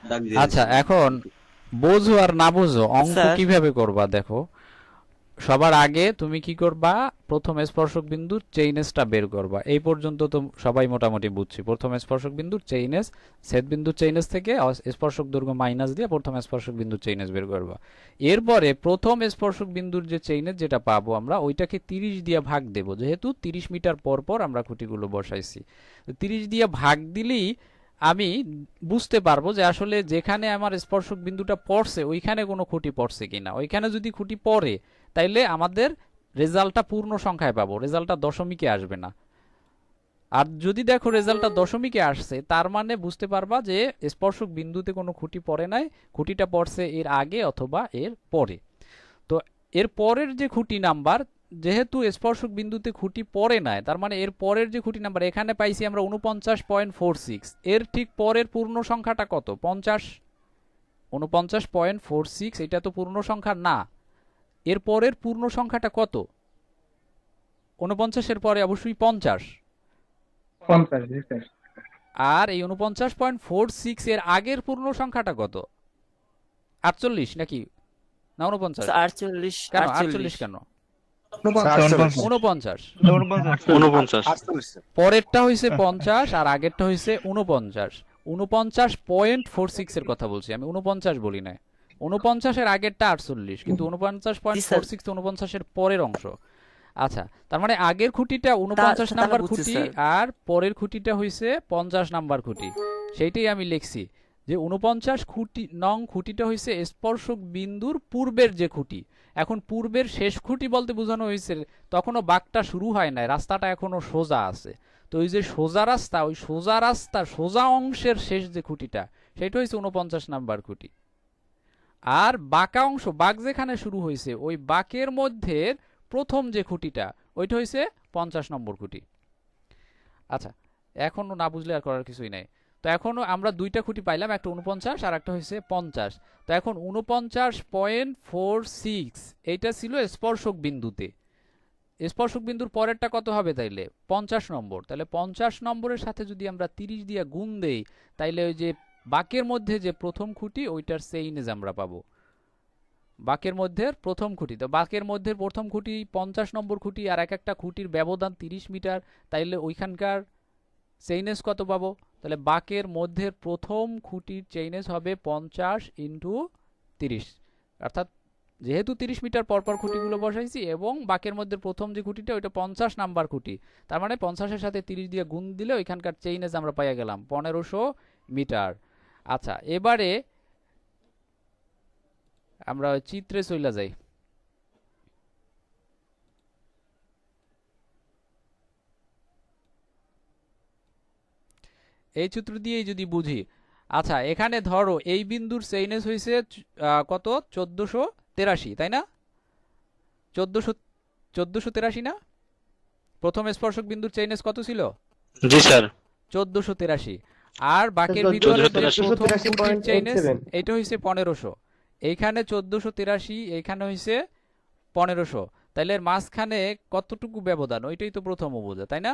Speaker 3: দাগ দিয়ে
Speaker 1: আচ্ছা,
Speaker 3: দিয়েছেন।
Speaker 1: এখন বোঝো আর না বোঝো অঙ্ক
Speaker 4: স্যার
Speaker 1: কিভাবে করবা দেখো। সবার আগে তুমি কি করবা, প্রথম স্পর্শক বিন্দুর চেইনেসটা বের করবা। এই পর্যন্ত তো সবাই মোটামুটি বুঝছি, প্রথম স্পর্শক বিন্দুর চেইনেস, ছেদ বিন্দুর চেইনেস থেকে স্পর্শক দৈর্ঘ্য মাইনাস দিয়ে প্রথম স্পর্শক বিন্দুর চেইনেস বের করবা। এরপরে প্রথম স্পর্শক বিন্দুর যে চেইনেস যেটা পাবো আমরা ওইটাকে 30 দিয়ে ভাগ দেব, যেহেতু 30 মিটার পর পর আমরা খুঁটিগুলো বসাইছি, 30 দিয়ে ভাগ দিলেই আমি বুঝতে পারবো যে আসলে যেখানে আমার স্পর্শক বিন্দুটা পড়ছে ওইখানে কোনো খুঁটি পড়ছে কিনা। ওইখানে যদি খুঁটি পড়ে তাইলে আমাদের রেজাল্টটা পূর্ণ সংখ্যায় পাবো, রেজাল্টটা দশমিকে আসবে না। আর যদি দেখো রেজাল্টটা দশমিকে আসছে, তার মানে বুঝতে পারবা যে স্পর্শক বিন্দুতে কোনো খুঁটি পড়ে নাই, খুঁটিটা পড়ছে এর আগে অথবা এর পরে। তো এর পরের যে খুঁটি নাম্বার, যেহেতু স্পর্শক বিন্দুতে খুঁটি পড়ে নাই, তার মানে এর পরের যে খুঁটি নাম্বার এখানে পাইছি আমরা 49.46, এর ঠিক পরের পূর্ণ সংখ্যাটা কত? 50। 49.46 এটা তো পূর্ণ সংখ্যা না, এর পরের পূর্ণ সংখ্যাটা কত? 49 এর পরে অবশ্যই 50। আর এই 49.46 এর আগের পূর্ণ সংখ্যাটা কত? 48 নাকি না 49?
Speaker 4: 48
Speaker 1: কেন 48
Speaker 4: 48
Speaker 1: কেন?
Speaker 8: 49
Speaker 1: 49 পরেরটা হইছে 50 আর আগেরটা হইছে 49। 49.46 এর কথা বলছি আমি, 49 বলি না। 49 এর আগেরটা 48, কিন্তু 49.46 তো 49 এর পরের অংশ। আচ্ছা, তার মানে আগের খুঁটিটা 49
Speaker 4: তারা
Speaker 1: নাম্বার
Speaker 4: বুঝছে
Speaker 1: খুঁটি
Speaker 4: স্যার।
Speaker 1: আর পরের খুঁটিটা হইছে 50 নাম্বার খুঁটি, সেইটাই আমি লিখছি যে 49 খুঁটি নং খুঁটিটা হইছে স্পর্শক বিন্দুর পূর্বের যে খুঁটি। এখন পূর্বের শেষ খুঁটি বলতে বোঝানো হয়েছে তখনও বাঁকটা শুরু হয় নাই, রাস্তাটা এখনো সোজা আছে। তো ওই যে সোজা রাস্তা, ওই সোজা রাস্তার সোজা অংশের শেষ যে খুঁটিটা সেটা হইছে 49 নাম্বার খুঁটি। আর বাঁকা অংশ, বাঁক যেখানে শুরু হয়েছে ওই বাঁকের মধ্যে প্রথম যে খুঁটিটা ওইটা হইছে 50 নম্বর খুঁটি। আচ্ছা, এখনো না বুঝলে আর করার কিছুই নাই। তো এখনো আমরা দুইটা খুঁটি পাইলাম, একটা 49 আর একটা হইছে 50। তো এখন 49.46 এইটা ছিল স্পর্শক বিন্দুতে। স্পর্শক বিন্দুর পরেরটা কত হবে তাইলে? 50 নম্বর। তাহলে 50 নম্বরের সাথে যদি আমরা 30 দিয়ে গুণ দেই তাইলে ওই যে বাঁকের মধ্যে যে প্রথম খুঁটি ওইটার সেইনেজ আমরা পাবো। বাঁকের মধ্যে প্রথম খুঁটি, তো বাঁকের মধ্যে প্রথম খুঁটি 50 নম্বর খুঁটি আর এক একটা খুঁটির ব্যবধান 30 মিটার, তাইলে ওইখানকার চেইনেজ কত পাবো? তাহলে বাঁকের মধ্যে প্রথম খুঁটির চেইনেজ হবে 50 ইন্টু 30, অর্থাৎ যেহেতু 30 মিটার পরপর খুঁটিগুলো বসাইছি এবং বাঁকের মধ্যে প্রথম যে খুঁটিটা ওইটা 50 নাম্বার খুঁটি, তার মানে 50-এর সাথে 30 দিয়ে গুণ দিলে ওইখানকার চেইনেজ আমরা পাইয়া গেলাম 1500 মিটার। আচ্ছা, এবারে আমরা চিত্রে চলে যাই। এই চিত্র দিয়েই যদি বুঝি, আচ্ছা এখানে ধরো এই বিন্দুর চেইনেজ হয়েছে কত? 1483, তাই না? 1483 না? প্রথম স্পর্শক বিন্দুর চেইনেজ কত ছিল?
Speaker 6: জি স্যার
Speaker 1: 1483। আর বাকের ভিতরে যে প্রথম খুঁটির চেইনেজ এটা হইছে 1500। এইখানে 1483, এইখানে হইছে 1500, তাইলে এর মাঝখানে কতটুকু ব্যবধান, ওইটাই তো প্রথম উপজা, তাই না?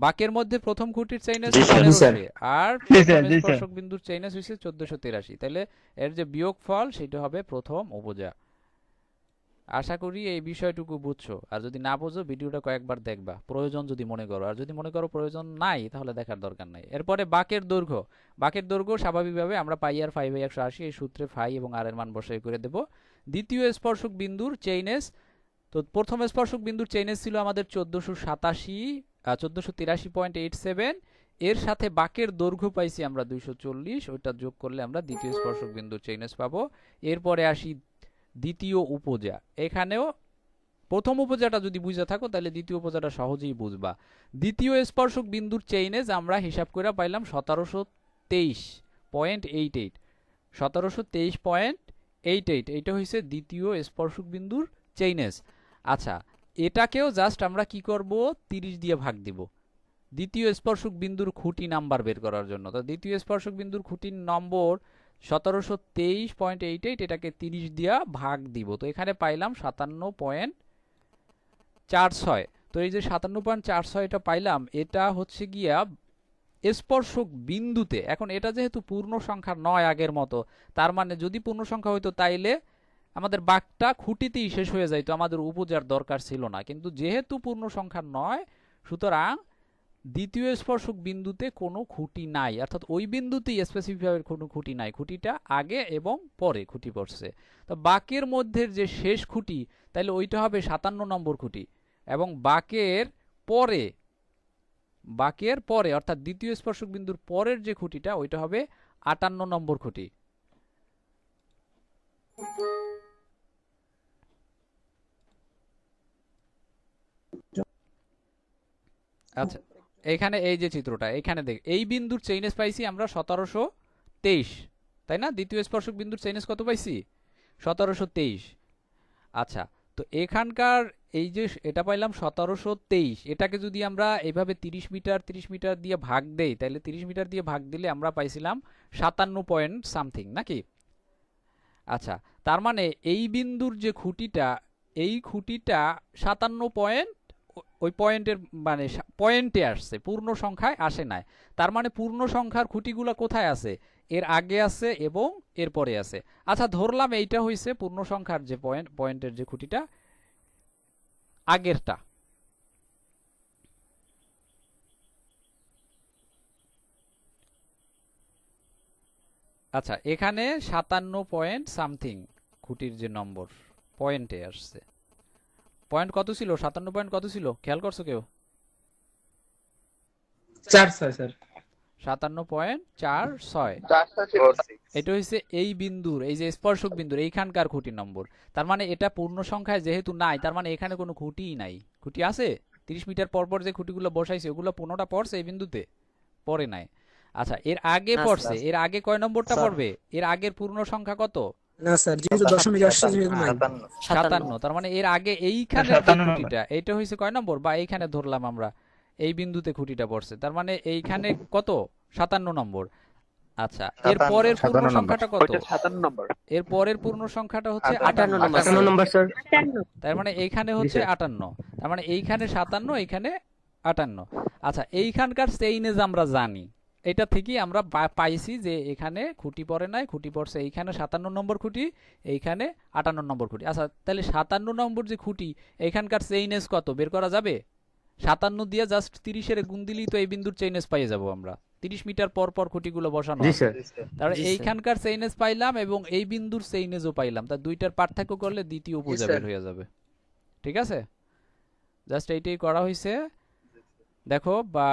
Speaker 1: বাকের মধ্যে প্রথম খুঁটির চেইনেস 1500 আর প্রথম স্পর্শক বিন্দুর চেইনেস হইছে 1483, তাইলে এর যে বিয়োগফল সেটা হবে প্রথম উপজা। আশা করি এই বিষয়টুকু বুঝছো, আর যদি না বুঝো ভিডিওটা কয়েকবার দেখবা প্রয়োজন যদি মনে করো, আর যদি মনে করো প্রয়োজন নাই তাহলে দেখার দরকার নাই। এরপরে বাকের দৈর্ঘ্য, বাকের দৈর্ঘ্য স্বাভাবিকভাবে আমরা পাই আর 5/180 এই সূত্রে ফাই এবং আর এর মান বসাই করে দেব। দ্বিতীয় স্পর্শক বিন্দুর চেইনেস, তো প্রথম স্পর্শক বিন্দুর চেইনেস ছিল আমাদের 1483.87, এর সাথে বাকের দৈর্ঘ্য পাইছি আমরা 240, ওইটা যোগ করলে আমরা দ্বিতীয় স্পর্শক বিন্দুর চেইনেস পাবো। এরপরে আসি দ্বিতীয় উপজা, এখানেও প্রথম উপজাটা যদি বুঝে থাকো তাহলে দ্বিতীয় উপজাটা সহজেই বুঝবা। দ্বিতীয় স্পর্শক বিন্দুর চেইনেজ আমরা হিসাব করে পাইলাম 1723.88, 1723.88, এইটা হইছে দ্বিতীয় স্পর্শক বিন্দুর চেইনেজ। আচ্ছা, এটাকেও জাস্ট আমরা কি করব, 30 দিয়ে ভাগ দিব দ্বিতীয় স্পর্শক বিন্দুর খুঁটি নাম্বার বের করার জন্য। তো দ্বিতীয় স্পর্শক বিন্দুর খুঁটির নম্বর 1723.88, এটাকে 30 দিয়া ভাগ দিব, তো এখানে পাইলাম 57.46। তো এই যে 57.46 এটা পাইলাম, এটা হচ্ছে গিয়া স্পর্শক বিন্দুতে। এখন এটা যেহেতু পূর্ণ সংখ্যা নয় আগের মতো, তার মানে যদি পূর্ণ সংখ্যা হইতো তাইলে আমাদের বাঘটা খুঁটিতেই শেষ হয়ে যাইতো, আমাদের উপজার দরকার ছিল না। কিন্তু যেহেতু পূর্ণ সংখ্যা নয়, সুতরাং দ্বিতীয় স্পর্শক বিন্দুতে কোনো খুঁটি নাই, অর্থাৎ ওই বিন্দুতেই স্পেসিফিকভাবে কোনো খুঁটি নাই, খুঁটিটা আগে এবং পরে খুঁটি পড়ছে। তো বাকের মধ্যে যে শেষ খুঁটি, তাহলে ওইটা হবে 57 নম্বর খুঁটি, এবং বাকের পরে অর্থাৎ দ্বিতীয় স্পর্শক বিন্দুর পরের যে খুঁটিটা ওইটা হবে 58 নম্বর খুঁটি। আচ্ছা, এখানে এই যে চিত্রটা, এখানে দেখ, এই বিন্দুর চেইনেস পাইছি আমরা 1723, তাই না? দ্বিতীয় স্পর্শক বিন্দুর চেইনেস কত পাইছি? 1723। আচ্ছা, তো এখানকার এই যে এটা পাইলাম 1723, এটাকে যদি আমরা এইভাবে 30 মিটার দিয়ে ভাগ দেই, তাহলে 30 মিটার দিয়ে ভাগ দিলে আমরা পাইছিলাম 57 পয়েন্ট সামথিং, নাকি? আচ্ছা, তার মানে এই বিন্দুর যে খুঁটিটা, এই খুঁটিটা 57 পয়েন্ট, ওই পয়েন্টের মানে পয়েন্টে আসছে, পূর্ণ সংখ্যায় আসে নাই। তার মানে পূর্ণ সংখ্যার খুঁটিগুলো কোথায় আছে? এর আগে আছে এবং এর পরে আছে। আচ্ছা, ধরলাম এইটা হইছে পূর্ণ সংখ্যার যে পয়েন্টের যে খুঁটিটা আগেরটা। আচ্ছা, এখানে 57 পয়েন্ট সামথিং খুঁটির যে নম্বর পয়েন্টে আসছে, পয়েন্ট কত ছিল? 57 পয়েন্ট কত ছিল খেয়াল করছো কেউ?
Speaker 5: 4-6 স্যার,
Speaker 1: 57.46। এটা হচ্ছে এই বিন্দুর, এই যে স্পর্শক বিন্দুর এইখানকার খুঁটি নম্বর। তার মানে এটা পূর্ণ সংখ্যায় যেহেতু নাই, তার মানে এখানে কোনো খুঁটিই নাই। খুঁটি আছে 30 মিটার পর পর যে খুঁটিগুলো বসাইছে ওগুলো 15টা পড়ছে এই বিন্দুতে? পড়ে নাই। আচ্ছা, এর আগে পড়ছে, এর আগে কয় নম্বরটা পড়বে? এর আগের পূর্ণ সংখ্যা কত?
Speaker 9: না স্যার, যেহেতু দশমিক আসছে যেহেতু নাই।
Speaker 1: 57। তার মানে এর আগে এইখানে যে খুঁটিটা, এইটা হইছে কয় নম্বর? বা এইখানে ধরলাম আমরা এই বিন্দুতে খুঁটিটা পড়ছে, তার মানে এইখানে কত? 57 নম্বর। আচ্ছা, এর পরের পূর্ণ সংখ্যাটা কত?
Speaker 5: 57 নম্বর।
Speaker 1: এর পরের পূর্ণ সংখ্যাটা হচ্ছে
Speaker 4: 58 নম্বর স্যার।
Speaker 1: তার মানে এইখানে হচ্ছে 58, তার মানে এইখানে 57, এইখানে 58। আচ্ছা, এইখানকার চেইনেজ আমরা জানি, এটা থেকেই আমরা পাইছি যে এখানে খুঁটি পড়ে নাই, খুঁটি পড়ছে এইখানে 57 নম্বর খুঁটি, এইখানে 58 নম্বর খুঁটি। আচ্ছা, তাহলে 57 নম্বর যে খুঁটি, এইখানকার চেইনেজ কত বের করা যাবে? 57 দিয়ে জাস্ট 30 গুণ দিলেই তো এই বিন্দুর চেইনেজ পেয়ে যাব আমরা। 30 মিটার পর পর খুঁটিগুলো বসানো আছে, তাহলে এইখানকার চেইনেজ পাইলাম এবং এই বিন্দুর চেইনেজও পাইলাম, তা দুইটার পার্থক্য করলে দ্বিতীয় উপজা বের হয়ে যাবে। ঠিক আছে, জাস্ট এইটাই করা হয়েছে। দেখো, বা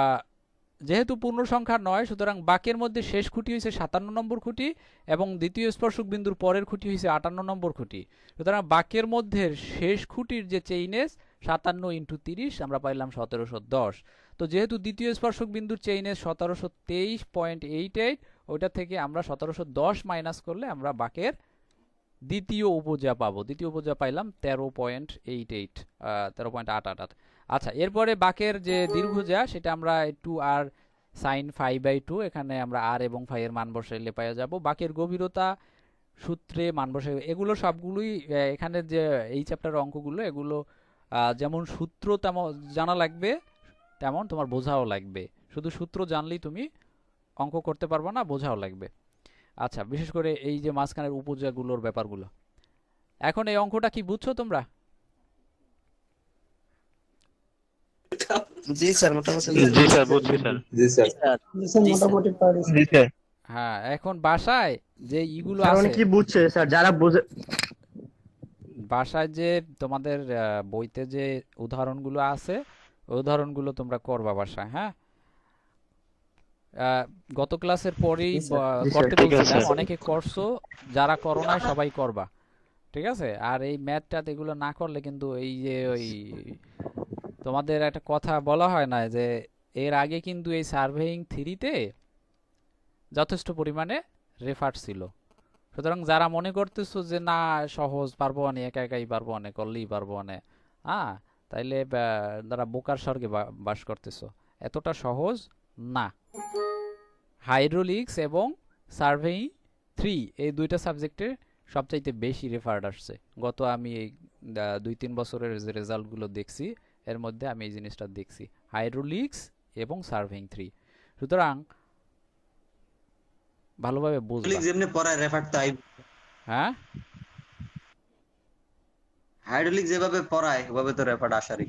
Speaker 1: যেহেতু পূর্ণ সংখ্যা নয়, সুতরাং বাকের মধ্যে শেষ খুঁটি হয়েছে 57 নম্বর খুঁটি এবং দ্বিতীয় স্পর্শক বিন্দুর পরের খুঁটি হয়েছে 58 নম্বর খুঁটি। সুতরাং বাকের মধ্যে শেষ খুঁটির যে চেইনেজ 57 × 30 আমরা পাইলাম 1710। তো যেহেতু দ্বিতীয় স্পর্শক বিন্দুর চেইনেজ 1723.88, ওইটা থেকে আমরা 1710 মাইনাস করলে আমরা বাকের দ্বিতীয় উপজা পাবো। দ্বিতীয় উপজা পাইলাম 13.88। আচ্ছা, এরপরে বাকের যে দীর্ঘজা সেটা আমরা একটু আর সাইন 5/2 এখানে আমরা আর এবং ফাই এর মান বসাইলে পাওয়া যাব। বাকির গভীরতা সূত্রে মান বসাই, এগুলো সবগুলোই এখানে যে এই চ্যাপ্টারের অঙ্কগুলো এগুলো যেমন সূত্র তেমন জানা লাগবে, তেমন তোমার বোঝাও লাগবে। শুধু সূত্র জানলেই তুমি অঙ্ক করতে পারবে না, বোঝাও লাগবে। আচ্ছা, বিশেষ করে এই যে মাঝখানের উপজাগুলোর ব্যাপারগুলো। এখন এই অঙ্কটা কি বুঝছো তোমরা?
Speaker 8: জি স্যার মোটামুটি
Speaker 6: জি স্যার, বুঝছি স্যার।
Speaker 9: মোটামুটি পারি।
Speaker 6: জি স্যার।
Speaker 1: হ্যাঁ, এখন বাসায় যে ইগুলো
Speaker 8: স্যার
Speaker 1: আছে,
Speaker 8: উনি কি বুঝছে স্যার যারা বুঝে
Speaker 1: বাসায় যে তোমাদের বইতে যে উদাহরণগুলো আছে ওই উদাহরণগুলো তোমরা করবা বাসায়। হ্যাঁ, গত ক্লাসের পরেই করতে
Speaker 6: ঠিক আছে।
Speaker 1: বলছিলাম, অনেকে করছো, যারা করো নাই সবাই করবা, ঠিক আছে? আর এই ম্যাথ ট্যাথ এগুলো না করলে কিন্তু এই যে ওই তোমাদের একটা কথা বলা হয় না যে এর আগে কিন্তু এই সার্ভেইং থ্রিতে যথেষ্ট পরিমাণে রেফার ছিল। সুতরাং যারা মনে করতেছো যে না সহজ, পারবো অনেক, একা একাই পারবো অনেক, করলেই পারবো অনেক, হ্যাঁ, তাইলে যারা বোকার স্বর্গে বাস করতেছো। এতটা সহজ না। হাইড্রোলিক্স এবং সার্ভেইং 3 এই দুইটা সাবজেক্টে সবচাইতে বেশি রেফার্ড আসছে। গত আমি এই 2-3 বছরের যে রেজাল্টগুলো দেখছি এর মধ্যে আমি এই জিনিসটা দেখছি, হাইড্রোলিক্স এবং সার্ভেইং 3। সুতরাং ভালোভাবে বুঝবা।
Speaker 3: যেমনি পড়ায় রেফার তাই,
Speaker 1: হ্যাঁ,
Speaker 3: হাইড্রোলিক যেভাবে পড়ায় ওভাবে তো রেফার আসারই।